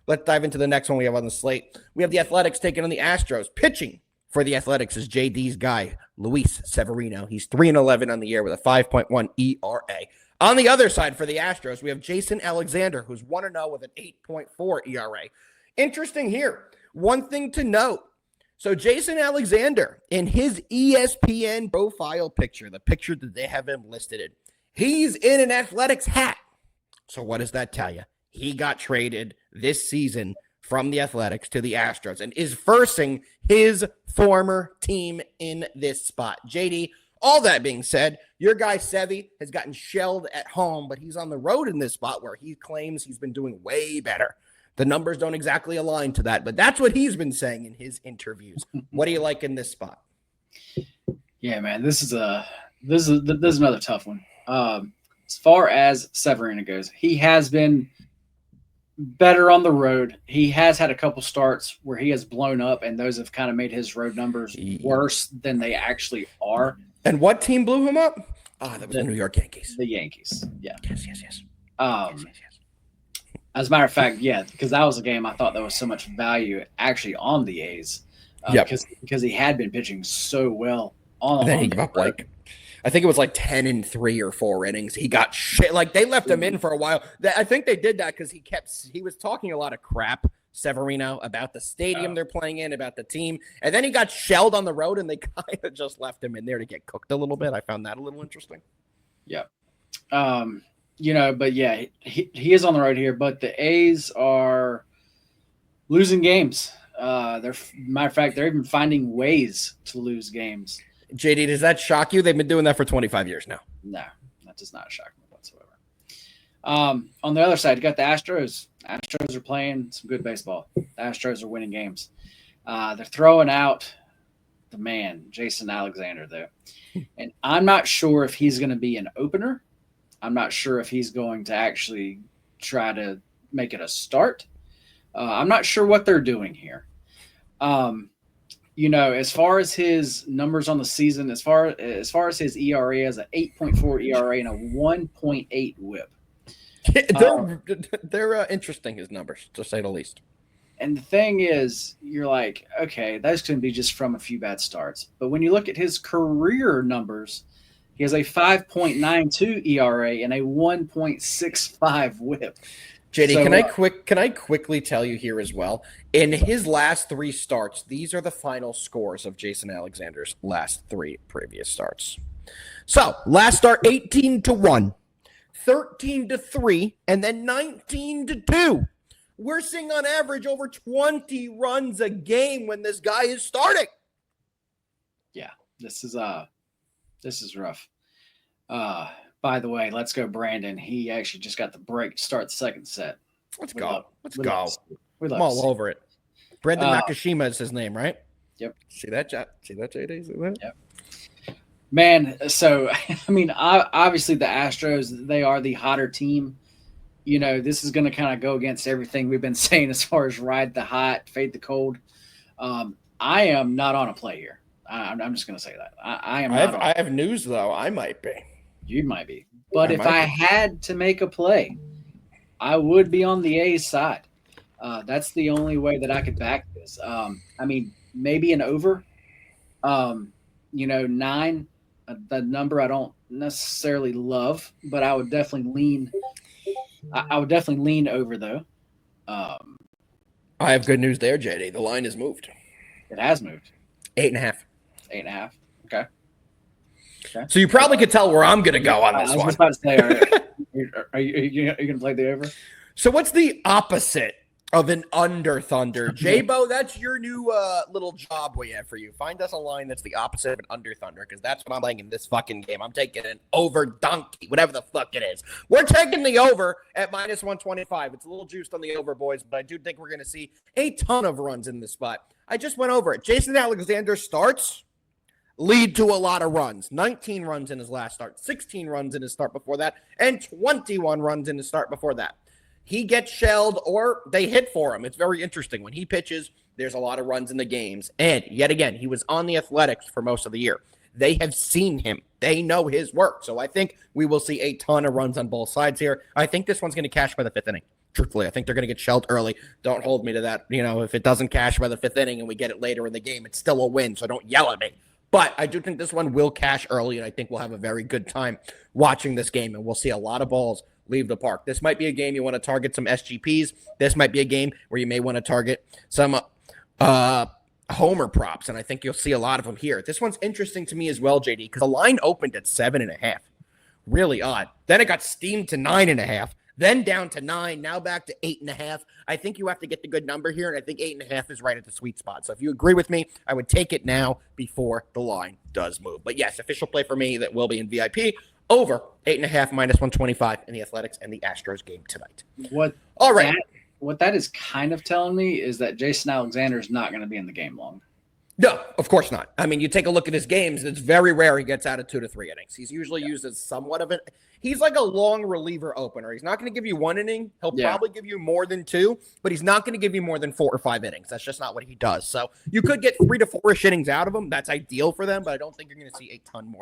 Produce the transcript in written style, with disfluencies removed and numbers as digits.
Let's dive into the next one we have on the slate. We have the Athletics taking on the Astros. Pitching for the Athletics is JD's guy, Luis Severino. He's 3-11 on the year with a 5.1 ERA. On the other side for the Astros, we have Jason Alexander, who's 1-0 with an 8.4 ERA. Interesting here. One thing to note. So Jason Alexander, in his ESPN profile picture, the picture that they have him listed in, he's in an Athletics hat. So what does that tell you? He got traded this season from the Athletics to the Astros and is versing his former team in this spot. JD, all that being said, your guy Sevy has gotten shelled at home, but he's on the road in this spot where he claims he's been doing way better. The numbers don't exactly align to that, but that's what he's been saying in his interviews. What do you like in this spot? Yeah, man, this is another tough one. As far as Severino goes, he has been better on the road. He has had a couple starts where he has blown up, and those have kind of made his road numbers worse than they actually are. And what team blew him up? That was the New York Yankees. The Yankees, yeah. Yes. Yes. As a matter of fact, yeah, because that was a game I thought there was so much value actually on the A's. Because he had been pitching so well on. And then he gave up I think it was like 10 in 3 or 4 innings. He got shit. Like they left him in for a while. I think they did that because he was talking a lot of crap, Severino, about the stadium they're playing in, about the team. And then he got shelled on the road and they kind of just left him in there to get cooked a little bit. I found that a little interesting. Yeah. But yeah, he is on the road here, but the A's are losing games. Matter of fact, they're even finding ways to lose games. JD, does that shock you? They've been doing that for 25 years now. No, that does not shock me whatsoever. On the other side, you got the Astros. Astros are playing some good baseball. The Astros are winning games. They're throwing out the man, Jason Alexander, though. And I'm not sure if he's going to be an opener. I'm not sure if he's going to actually try to make it a start. I'm not sure what they're doing here. As far as his numbers on the season, as far as his ERA has an 8.4 ERA and a 1.8 WHIP. They're interesting, his numbers, to say the least. And the thing is, you're like, okay, that's going to be just from a few bad starts. But when you look at his career numbers, he has a 5.92 ERA and a 1.65 WHIP. JD, so, can I quickly tell you here as well? In his last 3 starts, these are the final scores of Jason Alexander's last 3 previous starts. So, last start 18-1, 13-3, and then 19-2. We're seeing on average over 20 runs a game when this guy is starting. Yeah, this is rough. By the way, let's go, Brandon. He actually just got the break to start the second set. Let's go. I'm all over it. Brendan Nakashima is his name, right? Yep. See that, JD? See that? Yep. Man, so, I mean, obviously the Astros, they are the hotter team. This is going to kind of go against everything we've been saying as far as ride the hot, fade the cold. I am not on a play here. I'm just going to say that. I am not. I have news, though. I might be. You might be. But if I had to make a play, I would be on the A's side. That's the only way that I could back this. Maybe an over. 9, the number I don't necessarily love, but I would definitely lean. I would definitely lean over, though. I have good news there, JD. The line has moved. It has moved. 8.5. 8.5. Okay. So you probably could tell where I'm going to go on this one. I was about to say, are you going to play the over? So what's the opposite of an under thunder? J-Bo, that's your new little job we have for you. Find us a line that's the opposite of an under thunder, because that's what I'm playing in this fucking game. I'm taking an over donkey, whatever the fuck it is. We're taking the over at -125. It's a little juiced on the over, boys, but I do think we're going to see a ton of runs in this spot. I just went over it. Jason Alexander starts lead to a lot of runs. 19 runs in his last start, 16 runs in his start before that, and 21 runs in his start before that. He gets shelled or they hit for him. It's very interesting. When he pitches, there's a lot of runs in the games. And yet again, he was on the Athletics for most of the year. They have seen him. They know his work. So I think we will see a ton of runs on both sides here. I think this one's going to cash by the 5th inning. Truthfully, I think they're going to get shelled early. Don't hold me to that. If it doesn't cash by the 5th inning and we get it later in the game, it's still a win, so don't yell at me. But I do think this one will cash early, and I think we'll have a very good time watching this game, and we'll see a lot of balls leave the park. This might be a game you want to target some SGPs. This might be a game where you may want to target some homer props, and I think you'll see a lot of them here. This one's interesting to me as well, JD, because the line opened at 7.5. Really odd. Then it got steamed to 9.5. Then down to 9, now back to 8.5. I think you have to get the good number here, and I think 8.5 is right at the sweet spot. So if you agree with me, I would take it now before the line does move. But yes, official play for me that will be in VIP over 8.5 minus 125 in the Athletics and the Astros game tonight. All right. What that is kind of telling me is that Jason Alexander is not going to be in the game long. No, of course not. I mean, you take a look at his games, it's very rare he gets out of 2 to 3 innings. He's usually used as somewhat of it. He's like a long reliever opener. He's not going to give you 1 inning. He'll probably give you more than 2, but he's not going to give you more than 4 or 5 innings. That's just not what he does. So you could get 3 to 4-ish innings out of him. That's ideal for them, but I don't think you're going to see a ton more